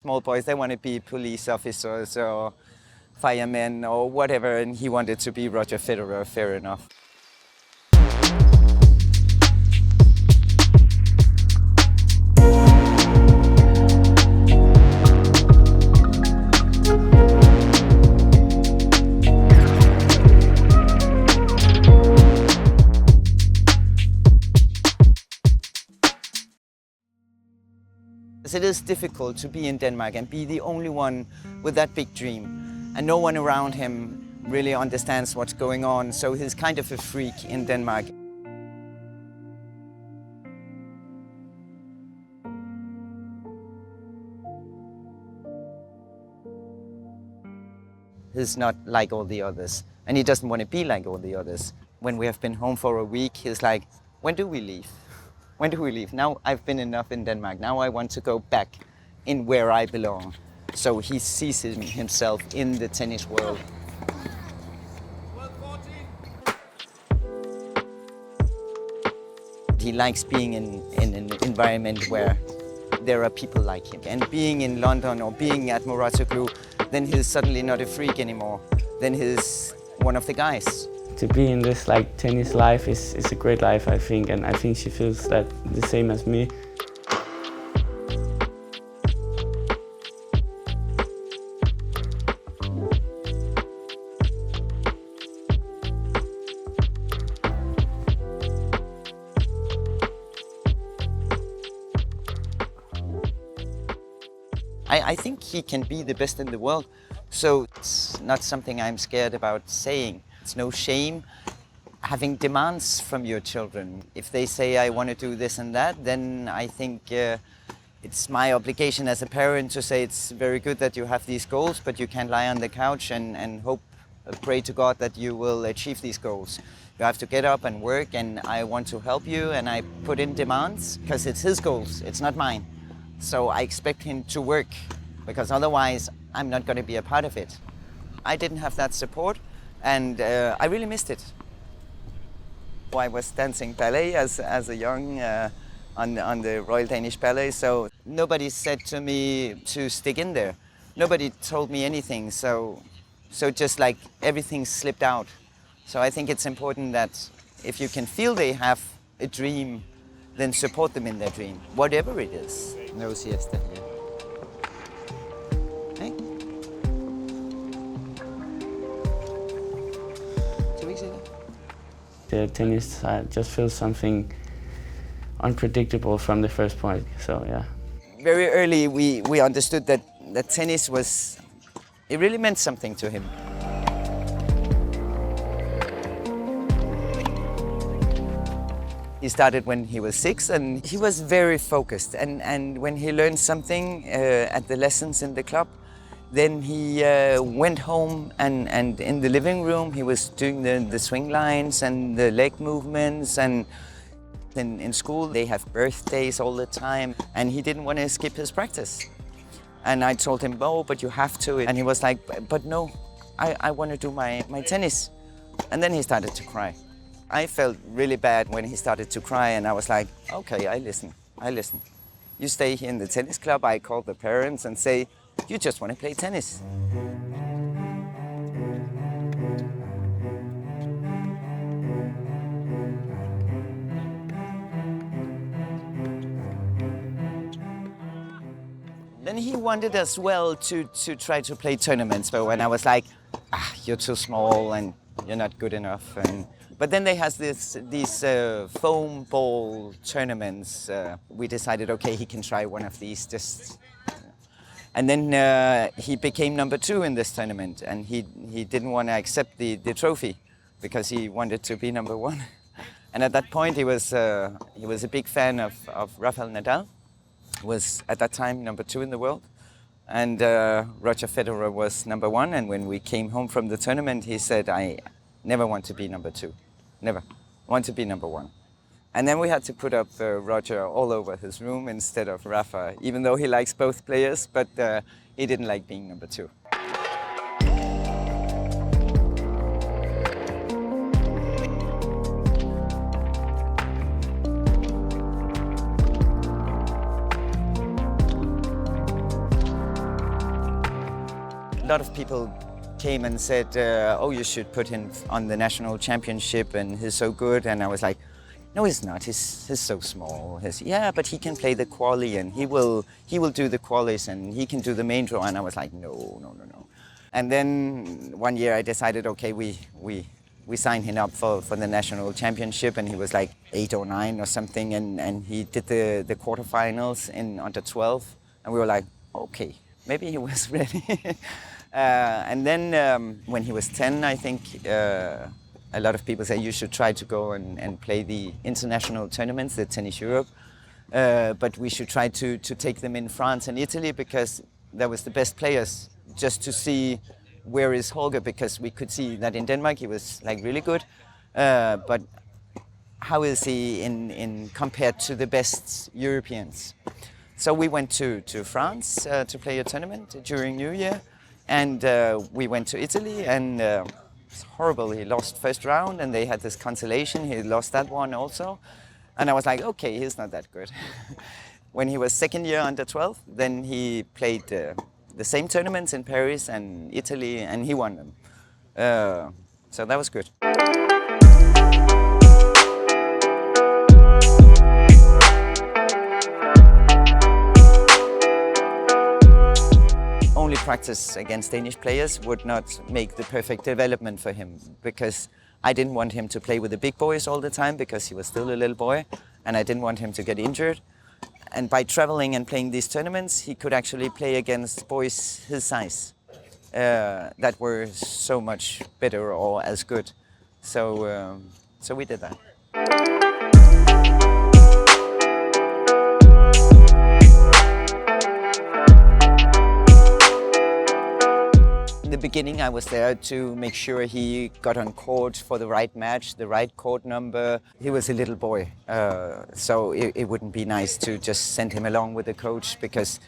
Small boys, they want to be police officers or firemen or whatever, and he wanted to be Roger Federer, fair enough. It is difficult to be in Denmark and be the only one with that big dream, and no one around him really understands what's going on, so he's kind of a freak in Denmark. He's not like all the others, and he doesn't want to be like all the others. When we have been home for a week, he's like, when do we leave? When do we leave? Now I've been enough in Denmark. Now I want to go back in where I belong. So he sees himself in the tennis world. He likes being in an environment where there are people like him. And being in London or being at Moratoglu, then he's suddenly not a freak anymore. Then he's one of the guys. To be in this tennis life is a great life, I think, and I think she feels that the same as me. I think he can be the best in the world, so it's not something I'm scared about saying. It's no shame having demands from your children. If they say, I want to do this and that, then I think it's my obligation as a parent to say it's very good that you have these goals, but you can't lie on the couch and pray to God that you will achieve these goals. You have to get up and work, and I want to help you, and I put in demands because it's his goals, it's not mine. So I expect him to work, because otherwise I'm not going to be a part of it. I didn't have that support, and I really missed it. I was dancing ballet as a young on the Royal Danish Ballet, so nobody said to me to stick in there. Nobody told me anything, so just like everything slipped out. So I think it's important that if you can feel they have a dream, then support them in their dream, whatever it is. No siesta here. Hey? 2 weeks ago? The tennis just feels something unpredictable from the first point, so yeah. Very early we understood that tennis it really meant something to him. He started when he was 6, and he was very focused. And when he learned something at the lessons in the club, then he went home and in the living room he was doing the swing lines and the leg movements. And then in school they have birthdays all the time, and he didn't want to skip his practice. And I told him, oh, but you have to. And he was like, but no, I want to do my tennis. And then he started to cry. I felt really bad when he started to cry, and I was like, okay, I listen. You stay here in the tennis club. I call the parents and say, you just want to play tennis. Then he wanted as well to try to play tournaments, but when I was like, you're too small and you're not good enough. But then they have these foam ball tournaments. We decided, okay, he can try one of these. And then he became number 2 in this tournament, and he didn't want to accept the trophy because he wanted to be number 1. And at that point, he was a big fan of Rafael Nadal. Was at that time number 2 in the world, and Roger Federer was number 1. And when we came home from the tournament, he said, I never want to be number 2. Never. I want to be number 1. And then we had to put up Roger all over his room instead of Rafa, even though he likes both players, but he didn't like being number 2. lot of people came and said, oh, you should put him on the national championship and he's so good. And I was like, no, he's not. He's so small. Yeah, but he can play the quali and he will do the qualis and he can do the main draw. And I was like, no. And then one year I decided, okay, we signed him up for the national championship, and he was like 8 or 9 or something, and he did the quarterfinals in under 12, and we were like, okay, maybe he was ready. And then when he was 10, I think a lot of people say you should try to go and play the international tournaments, the Tennis Europe, but we should try to take them in France and Italy, because there was the best players, just to see where is Holger, because we could see that in Denmark he was like really good, but how is he in compared to the best Europeans? So we went to France to play a tournament during New Year, and we went to Italy, and it's horrible. He lost first round, and they had this consolation. He lost that one also, and I was like, okay, he's not that good. When he was second year under 12, then he played the same tournaments in Paris and Italy, and he won them. So that was good. Only practice against Danish players would not make the perfect development for him, because I didn't want him to play with the big boys all the time, because he was still a little boy, and I didn't want him to get injured. And by traveling and playing these tournaments, he could actually play against boys his size that were so much better or as good. So we did that. In the beginning, I was there to make sure he got on court for the right match, the right court number. He was a little boy, so it wouldn't be nice to just send him along with the coach, because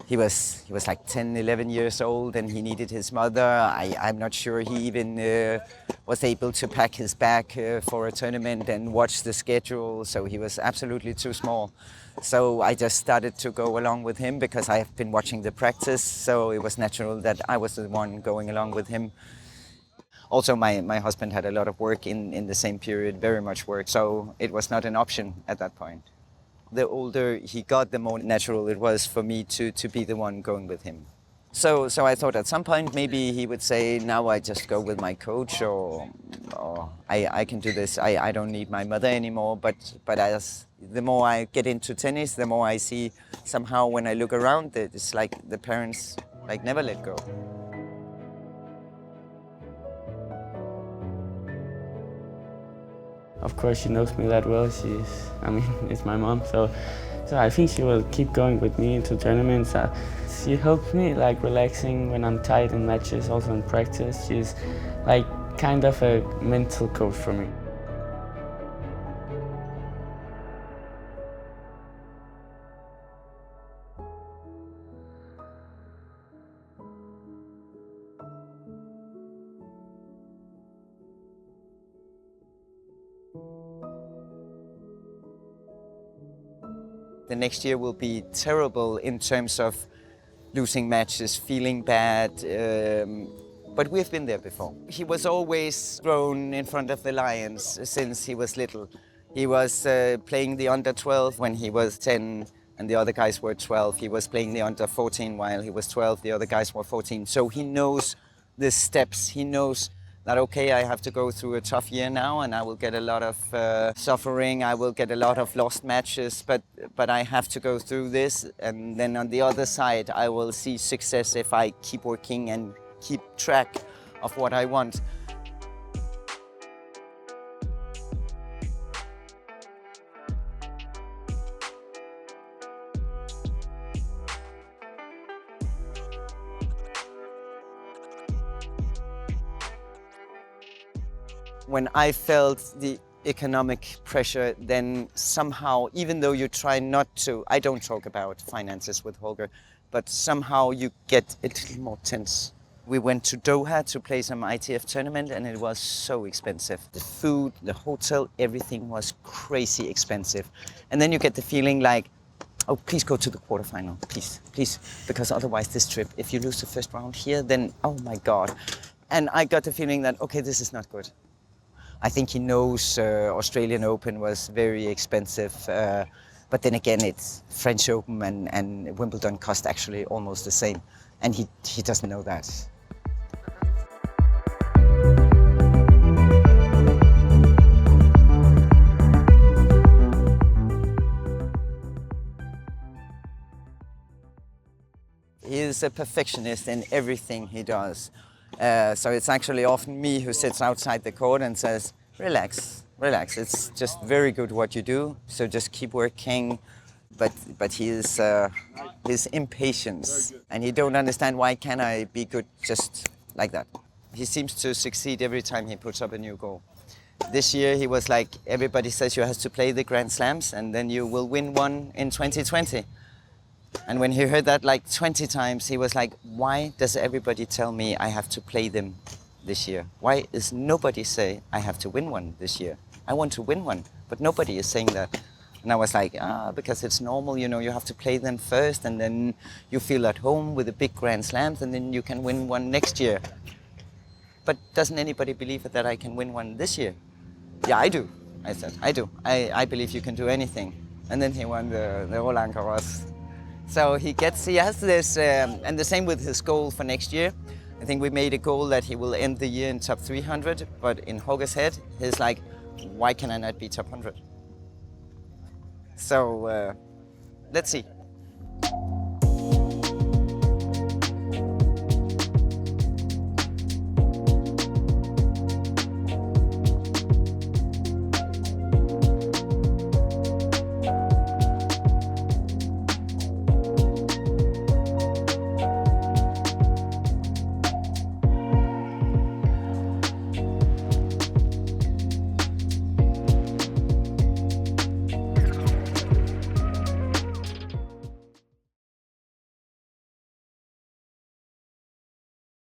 he was like 10, 11 years old, and he needed his mother. I'm not sure he even was able to pack his bag for a tournament and watch the schedule, so he was absolutely too small. So I just started to go along with him, because I have been watching the practice, so it was natural that I was the one going along with him. Also, my husband had a lot of work in the same period, very much work, so it was not an option at that point. The older he got, the more natural it was for me to be the one going with him. So I thought at some point maybe he would say, now I just go with my coach, or I can do this, I don't need my mother anymore. But as the more I get into tennis, the more I see somehow when I look around, it's like the parents like never let go. Of course, she knows me that well. It's my mom, so I think she will keep going with me into tournaments. She helps me like relaxing when I'm tight in matches, also in practice. She's like kind of a mental coach for me. The next year will be terrible in terms of losing matches, feeling bad, but we've been there before. He was always thrown in front of the lions since he was little. He was playing the under 12 when he was 10 and the other guys were 12. He was playing the under 14 while he was 12, the other guys were 14. So he knows the steps, he knows that, okay, I have to go through a tough year now, and I will get a lot of suffering, I will get a lot of lost matches, but I have to go through this, and then on the other side I will see success if I keep working and keep track of what I want. When I felt the economic pressure, then somehow, even though you try not to, I don't talk about finances with Holger, but somehow you get a little more tense. We went to Doha to play some ITF tournament, and it was so expensive. The food, the hotel, everything was crazy expensive. And then you get the feeling like, oh, please go to the quarterfinal, please, please, because otherwise this trip, if you lose the first round here, then, oh my God. And I got the feeling that, okay, this is not good. I think he knows Australian Open was very expensive, but then again, it's French Open and Wimbledon cost actually almost the same, and he doesn't know that. He is a perfectionist in everything he does. So it's actually often me who sits outside the court and says, relax, relax. It's just very good what you do, so just keep working. But his impatience, and he don't understand why can I be good just like that. He seems to succeed every time he puts up a new goal. This year he was like, everybody says you have to play the Grand Slams and then you will win one in 2020. And when he heard that like 20 times, he was like, why does everybody tell me I have to play them this year? Why is nobody say I have to win one this year? I want to win one, but nobody is saying that. And I was like, because it's normal, you know, you have to play them first and then you feel at home with the big Grand Slams and then you can win one next year. But doesn't anybody believe that I can win one this year? Yeah, I do, I said, I do. I believe you can do anything. And then he won the Roland Garros. So he has this, and the same with his goal for next year. I think we made a goal that he will end the year in top 300, but in Håger's head, he's like, why can I not be top 100? So let's see.